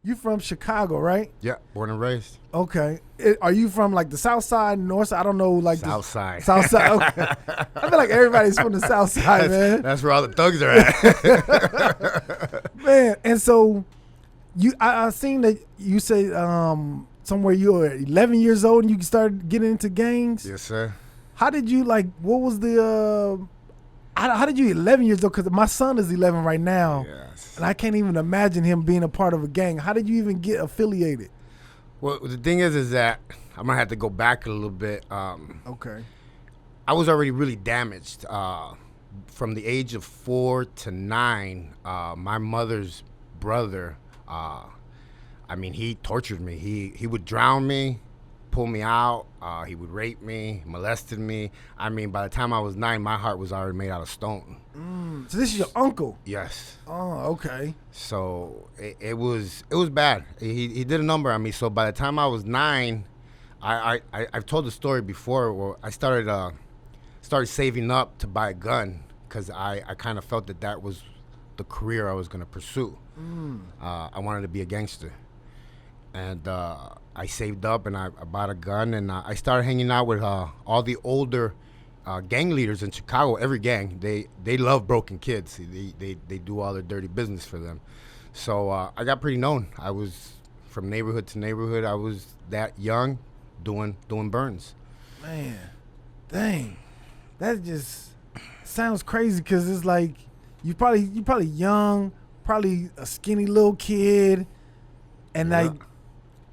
You from Chicago, right? Yeah, born and raised. Okay. Are you from like the South Side, North Side? I don't know, like South Side. South Side. Okay. I feel like everybody's from the South Side, man. That's where all the thugs are at. Man, and so I seen that you say somewhere you were 11 years old and you started getting into gangs. Yes, sir. How did you what was the how did you get 11 years old? Because my son is 11 right now. Yes. And I can't even imagine him being a part of a gang. How did you even get affiliated? Well, the thing is that I'm gonna have to go back a little bit. Okay. I was already really damaged. From the age of 4 to 9, my mother's brother, he tortured me. He would drown me, pull me out. He would rape me, molested me. By the time I was 9, my heart was already made out of stone. So this is your uncle? Yes. Oh, okay. So it was bad. He did a number on me. So by the time I was 9, I've told the story before where I started saving up to buy a gun because I kind of felt that was the career I was going to pursue. I wanted to be a gangster. And I saved up and I bought a gun and I started hanging out with all the older gang leaders in Chicago. Every gang, they love broken kids. They do all their dirty business for them. So I got pretty known. I was from neighborhood to neighborhood. I was that young doing burns. Man, dang. That just sounds crazy because it's like you probably young, probably a skinny little kid, and Yeah. like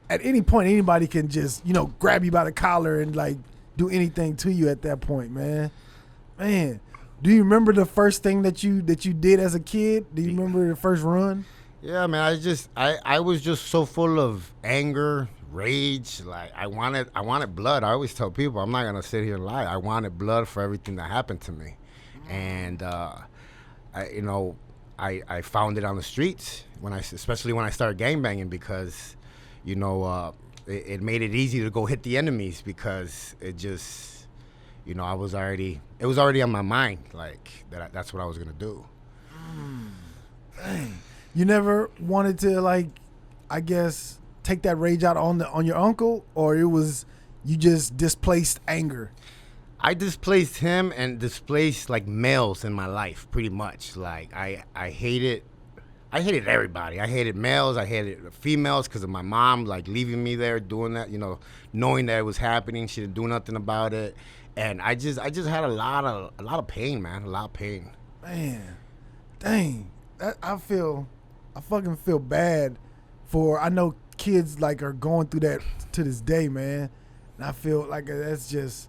at any point anybody can just grab you by the collar and like do anything to you at that point, man. Man, do you remember the first thing that you did as a kid? Do you remember the first run? Yeah, man. I was just so full of anger, rage. Like I wanted blood. I always tell people I'm not gonna sit here and lie. I wanted blood for everything that happened to me, and I found it on the streets especially when I started gangbanging because, it made it easy to go hit the enemies because it just, it was already on my mind like that's what I was gonna do. Dang. You never wanted to I guess take that rage out on your uncle, or it was you just displaced anger? I displaced him and displaced like males in my life pretty much. Like I hated everybody. I hated males. I hated females because of my mom like leaving me there doing that, knowing that it was happening. She didn't do nothing about it. And I just had a lot of pain, man. A lot of pain. Man, dang. I fucking feel bad for, I know kids are going through that to this day, man. And I feel like that's just,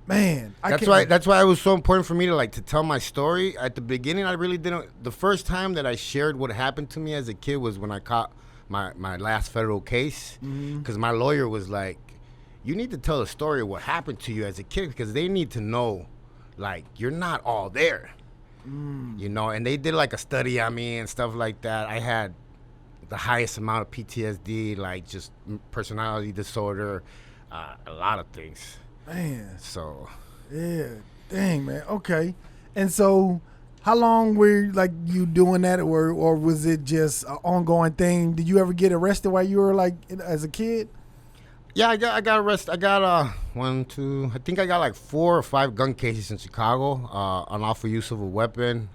man. That's why it was so important for me to tell my story. At the beginning, I really didn't. The first time that I shared what happened to me as a kid was when I caught my last federal case. Because my lawyer was like, you need to tell the story of what happened to you as a kid because they need to know, you're not all there. And they did a study on me and stuff like that. I had the highest amount of PTSD, just personality disorder, a lot of things. Man. So. Yeah. Dang, man. Okay. And so how long were you doing that, or was it just an ongoing thing? Did you ever get arrested while you were as a kid? Yeah, I got arrested. I got I think I got 4 or 5 gun cases in Chicago, unlawful use of a weapon.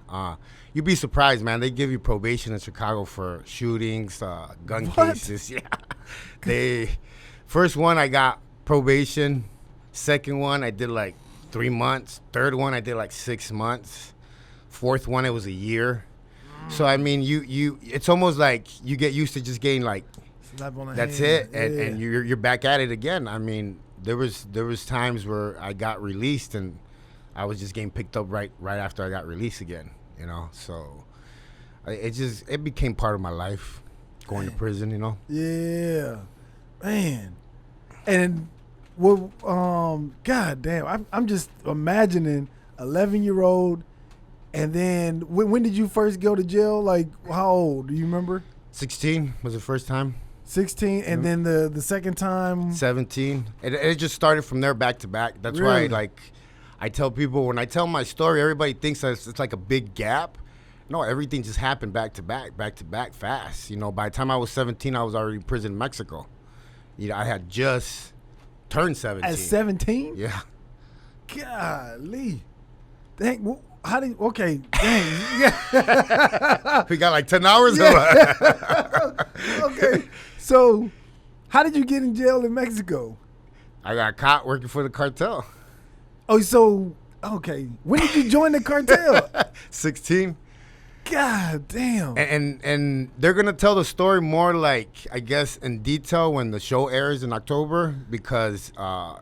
You'd be surprised, man. They give you probation in Chicago for shootings, gun cases. Yeah. First one I got probation. Second one I did 3 months. Third one I did 6 months. Fourth one it was a year. So you it's almost like you get used to just getting that's it, and you're back at it again. There was times where I got released and I was just getting picked up right after I got released again. So it became part of my life, going to prison. Yeah, man. And God damn, I'm just imagining 11-year-old, and then when did you first go to jail? How old? Do you remember? 16 was the first time. 16, and then the second time 17. It just started from there back to back. That's really? why I tell people when I tell my story, everybody thinks that it's like a big gap, No, everything just happened back to back fast. You know, by the time I was 17, I was already in prison in Mexico. You know, I had just turned 17. At 17? Yeah. Golly. Dang, how did, okay, dang. Yeah. We got like 10 hours? Okay, so how did you get in jail in Mexico? I got caught working for the cartel. Oh, so, okay. When did you join the cartel? 16. God damn. And they're going to tell the story more like, I guess, in detail when the show airs in October because,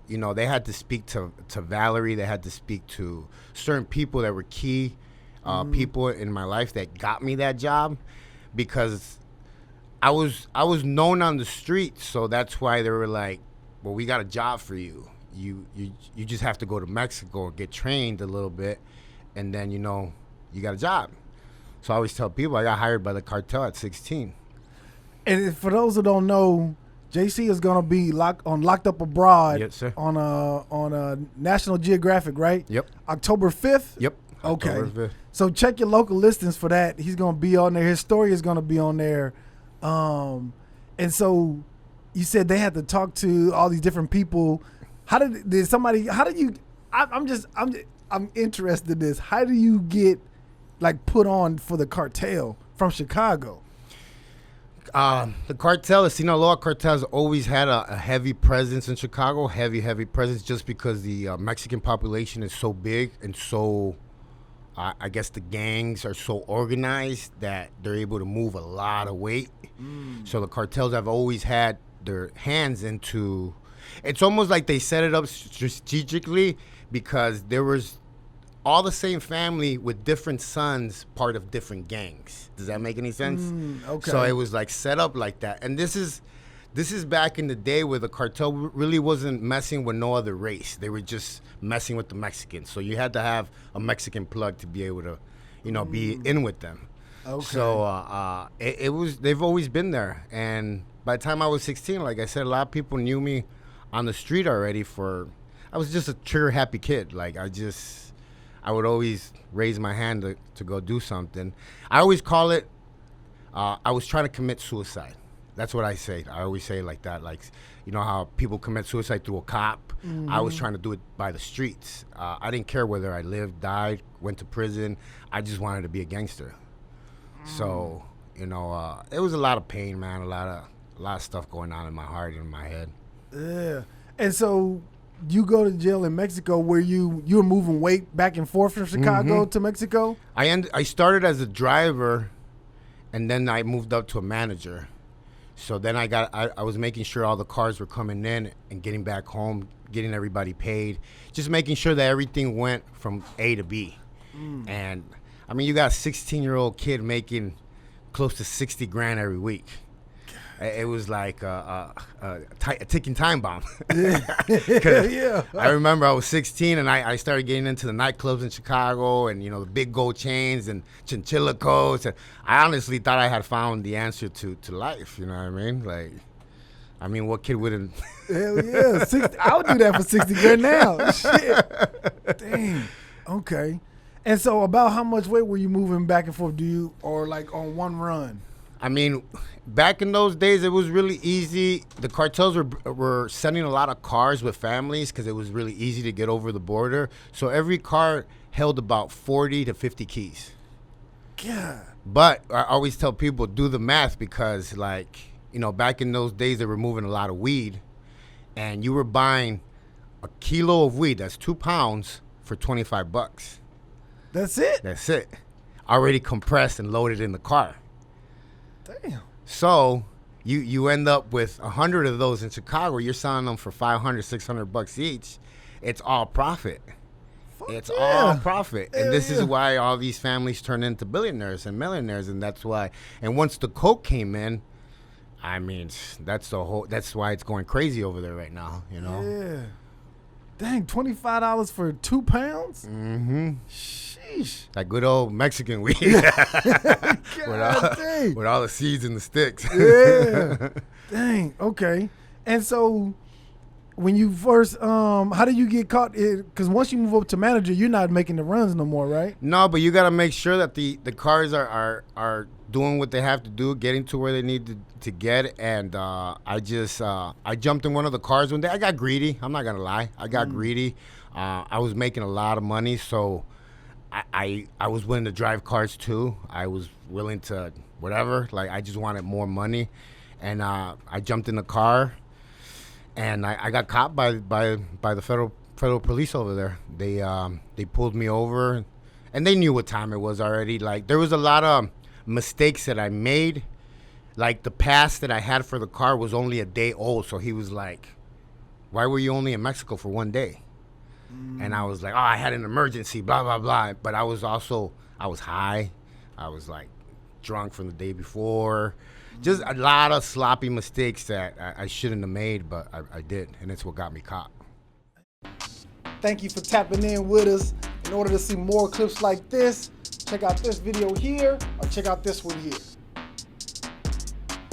you know, they had to speak to Valerie. They had to speak to certain people that were key people in my life that got me that job because I was known on the street. So that's why they were like, well, we got a job for you. You just have to go to Mexico and get trained a little bit. And then, you know, you got a job. So I always tell people I got hired by the cartel at 16. And for those who don't know, JC is gonna be locked up abroad. Yes, sir. On National Geographic, right? Yep. October 5th. Yep. Okay. October 5th. So check your local listings for that. He's gonna be on there. His story is gonna be on there. And so you said they had to talk to all these different people. I'm interested in this. How do you get like put on for the cartel from Chicago? The cartel, the Sinaloa cartel, has always had a heavy presence in Chicago, heavy presence, just because the Mexican population is so big and so, I guess the gangs are so organized that they're able to move a lot of weight. So the cartels have always had their hands into, it's almost like they set it up strategically because there was all the same family with different sons, part of different gangs. Does that make any sense? Okay. So it was like set up like that. And this is back in the day where the cartel really wasn't messing with no other race. They were just messing with the Mexicans. So you had to have a Mexican plug to be able to, you know, be in with them. Okay. So they've always been there. And by the time I was 16, like I said, a lot of people knew me on the street already I was just a trigger happy kid. Like I would always raise my hand to go do something. I always call it, I was trying to commit suicide. That's what I say. I always say it like that. Like, you know how people commit suicide through a cop? I was trying to do it by the streets. I didn't care whether I lived, died, went to prison. I just wanted to be a gangster. So, you know, it was a lot of pain, man. A lot of stuff going on in my heart and in my head. Yeah. And so you go to jail in Mexico where you were moving weight back and forth from Chicago to Mexico? I started as a driver, and then I moved up to a manager. So then I was making sure all the cars were coming in and getting back home, getting everybody paid, just making sure that everything went from A to B. And I mean, you got a 16-year-old kid making close to 60 grand every week. It was like a ticking time bomb. Yeah. I remember I was 16 and I started getting into the nightclubs in Chicago and, you know, the big gold chains and chinchilla coats. And I honestly thought I had found the answer to life. You know what I mean? Like, I mean, what kid wouldn't? Hell yeah. I would do that for 60 grand now. Shit. Dang. Okay. And so about how much weight were you moving back and forth? Or like on one run? I mean, back in those days, it was really easy. The cartels were sending a lot of cars with families because it was really easy to get over the border. So every car held about 40 to 50 keys. God. But I always tell people, do the math because, like, you know, back in those days, they were moving a lot of weed. And you were buying a kilo of weed, that's 2 pounds, for $25. That's it? That's it. Already compressed and loaded in the car. Damn. So you end up with 100 of those in Chicago. You're selling them for $500, $600 each. It's all profit. It's all profit. And this is why all these families turn into billionaires and millionaires. And that's why. And once the coke came in, I mean, that's why it's going crazy over there right now, you know? Yeah. Dang, $25 for 2 pounds? Mm-hmm. Sheesh. That good old Mexican weed. with all the seeds and the sticks. Yeah. Dang, okay. And so when you first, how did you get caught? Because once you move up to manager, you're not making the runs no more, right? No, but you got to make sure that the cars are doing what they have to do, getting to where they need to get. And I jumped in one of the cars one day. I got greedy. I'm not going to lie. I got greedy. I was making a lot of money, so I was willing to drive cars too. I was willing to whatever. Like, I just wanted more money. And I jumped in the car. And I got caught by the federal police over there. They pulled me over, and they knew what time it was already. Like, there was a lot of mistakes that I made. Like, the pass that I had for the car was only a day old, so he was like, "Why were you only in Mexico for 1 day?" And I was like, "Oh, I had an emergency, blah blah blah." But I was high. I was like drunk from the day before. Just a lot of sloppy mistakes that I shouldn't have made, but I did, and it's what got me caught. Thank you for tapping in with us. In order to see more clips like this, check out this video here or check out this one here.